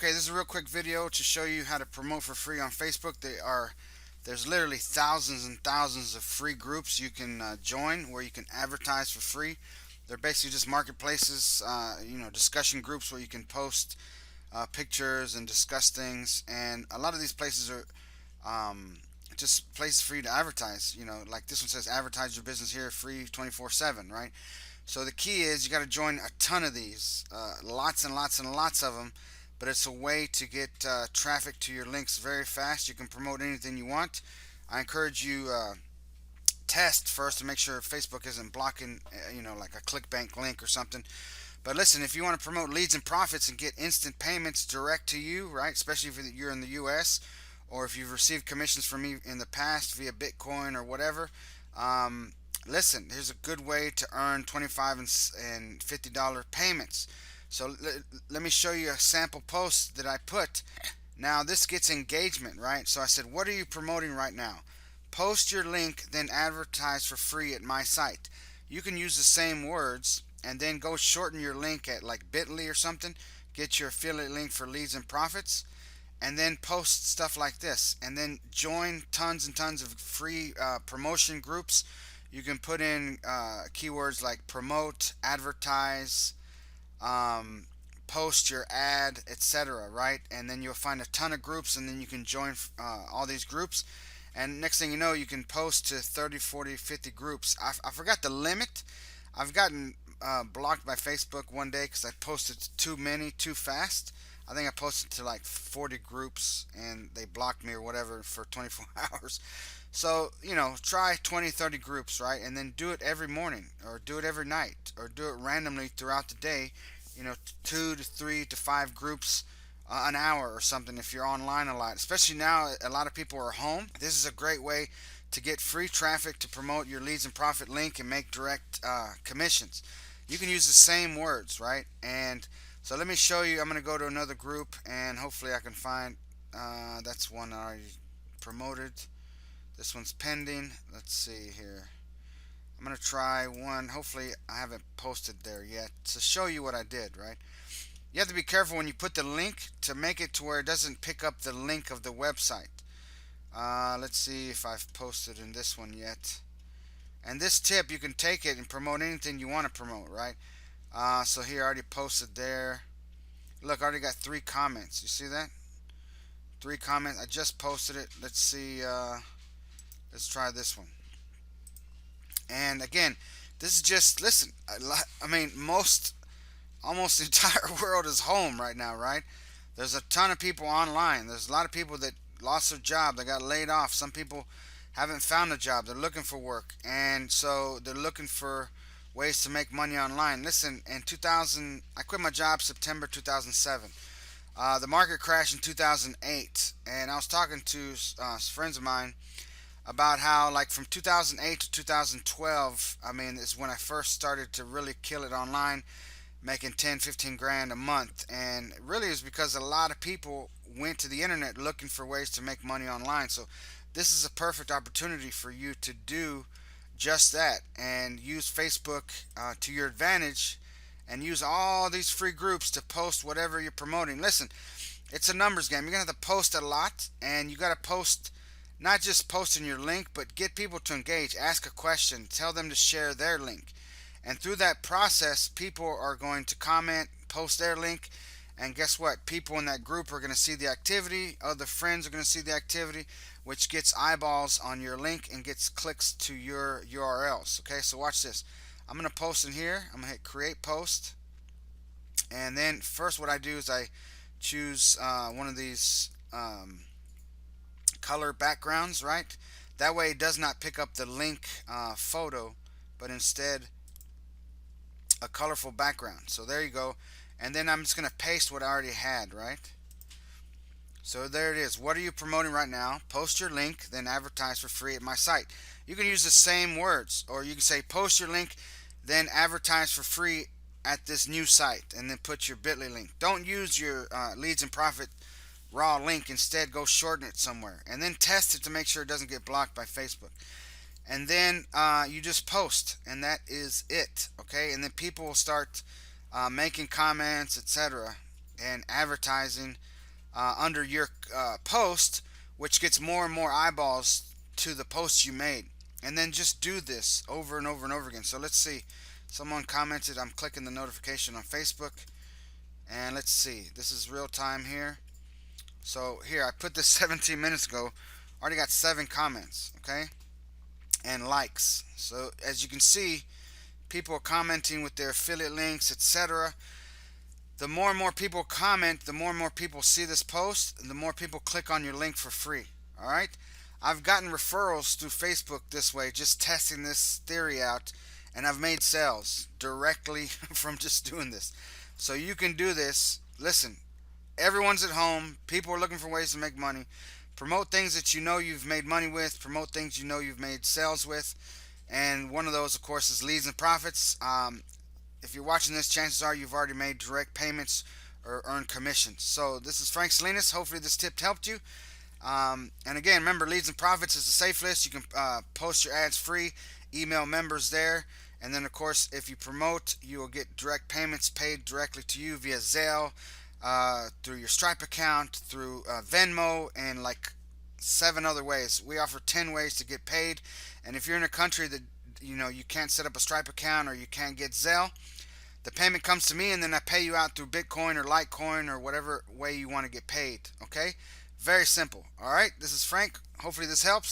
Okay, this is a real quick video to show you how to promote for free on Facebook. There's literally thousands and thousands of free groups you can join where you can advertise for free. They're basically just marketplaces, discussion groups where you can post pictures and discuss things. And a lot of these places are um, just places for you to advertise. Like this one says, advertise your business here free 24/7, right? So the key is you got to join a ton of these, lots and lots and lots of them. But it's a way to get traffic to your links very fast. You can promote anything you want. I encourage you test first to make sure Facebook isn't blocking, like a ClickBank link or something. But listen, if you want to promote leads and profits and get instant payments direct to you, right? Especially if you're in the U.S. or if you've received commissions from me in the past via Bitcoin or whatever. Listen, here's a good way to earn $25 and $50 payments. So let me show you a sample post that I put. Now this gets engagement, right? So I said, what are you promoting right now? Post your link, then advertise for free at my site. You can use the same words and then go shorten your link at like Bitly or something. Get your affiliate link for leads and profits, and then post stuff like this, and then join tons and tons of free promotion groups. You can put in keywords like promote, advertise, um, post your ad, etc. Right? And then you'll find a ton of groups, and then you can join all these groups. And next thing you know, you can post to 30, 40, 50 groups. I forgot the limit. I've gotten blocked by Facebook one day because I posted too many too fast. I think I posted to like 40 groups and they blocked me or whatever for 24 hours. So, try 20, 30 groups, right? And then do it every morning or do it every night or do it randomly throughout the day. 2 to 3 to 5 groups an hour or something if you're online a lot. Especially now, a lot of people are home. This is a great way to get free traffic to promote your leads and profit link and make direct commissions. You can use the same words, right? And so let me show you. I'm going to go to another group and hopefully I can find that's one I already promoted. This one's pending. Let's see here. I'm going to try one. Hopefully I haven't posted there yet to show you what I did, right? You have to be careful when you put the link to make it to where it doesn't pick up the link of the website. Let's see if I've posted in this one yet. And this tip, you can take it and promote anything you want to promote, right? So here I already posted there. Look, I already got 3 comments. You see that? 3 comments. I just posted it. Let's see. Let's try this one. And again, this is just, listen, I mean, almost the entire world is home right now, right? There's a ton of people online. There's a lot of people that lost their job. They got laid off. Some people haven't found a job. They're looking for work. And so they're looking for ways to make money online. Listen, in 2000, I quit my job September 2007. The market crashed in 2008. And I was talking to friends of mine about how, like, from 2008 to 2012, I mean, is when I first started to really kill it online, making 10, 15 grand a month. And really is because a lot of people went to the internet looking for ways to make money online. So this is a perfect opportunity for you to do just that and use Facebook to your advantage and use all these free groups to post whatever you're promoting. Listen, it's a numbers game. You're going to have to post a lot, and you got to post, not just posting your link, but get people to engage, ask a question, tell them to share their link. And through that process, people are going to comment, post their link, and guess what? People in that group are going to see the activity. Other friends are going to see the activity, which gets eyeballs on your link and gets clicks to your URLs. Okay, so watch this. I'm going to post in here. I'm going to hit create post. And then first what I do is I choose one of these color backgrounds, right? That way it does not pick up the link photo, but instead a colorful background. So there you go. And then I'm just going to paste what I already had, right? So there it is. What are you promoting right now? Post your link, then advertise for free at my site. You can use the same words, or you can say post your link, then advertise for free at this new site, and then put your Bitly link. Don't use your leads and profit raw link. Instead, go shorten it somewhere, and then test it to make sure it doesn't get blocked by Facebook. And then you just post, and that is it. Okay, and then people will start making comments, etc., and advertising under your post, which gets more and more eyeballs to the post you made. And then just do this over and over and over again. So let's see. Someone commented, I'm clicking the notification on Facebook. And let's see. This is real time here. So here, I put this 17 minutes ago. Already got 7 comments, okay? And likes. So as you can see, people are commenting with their affiliate links, etc. The more and more people comment, the more and more people see this post, and the more people click on your link for free. All right? I've gotten referrals through Facebook this way, just testing this theory out, and I've made sales directly from just doing this. So you can do this. Listen, everyone's at home. People are looking for ways to make money. Promote things that you know you've made money with. Promote things you know you've made sales with. And one of those, of course, is leads and profits. If you're watching this, chances are you've already made direct payments or earned commissions. So this is Frank Salinas. Hopefully this tip helped you. And again, remember, Leads and Profits is a safe list. You can post your ads free, email members there. And then, of course, if you promote, you will get direct payments paid directly to you via Zelle, through your Stripe account, through Venmo, and like 7 other ways. We offer 10 ways to get paid. And if you're in a country that you can't set up a Stripe account or you can't get Zelle, the payment comes to me, and then I pay you out through Bitcoin or Litecoin or whatever way you want to get paid. Okay? Very simple. All right? This is Frank. Hopefully this helps.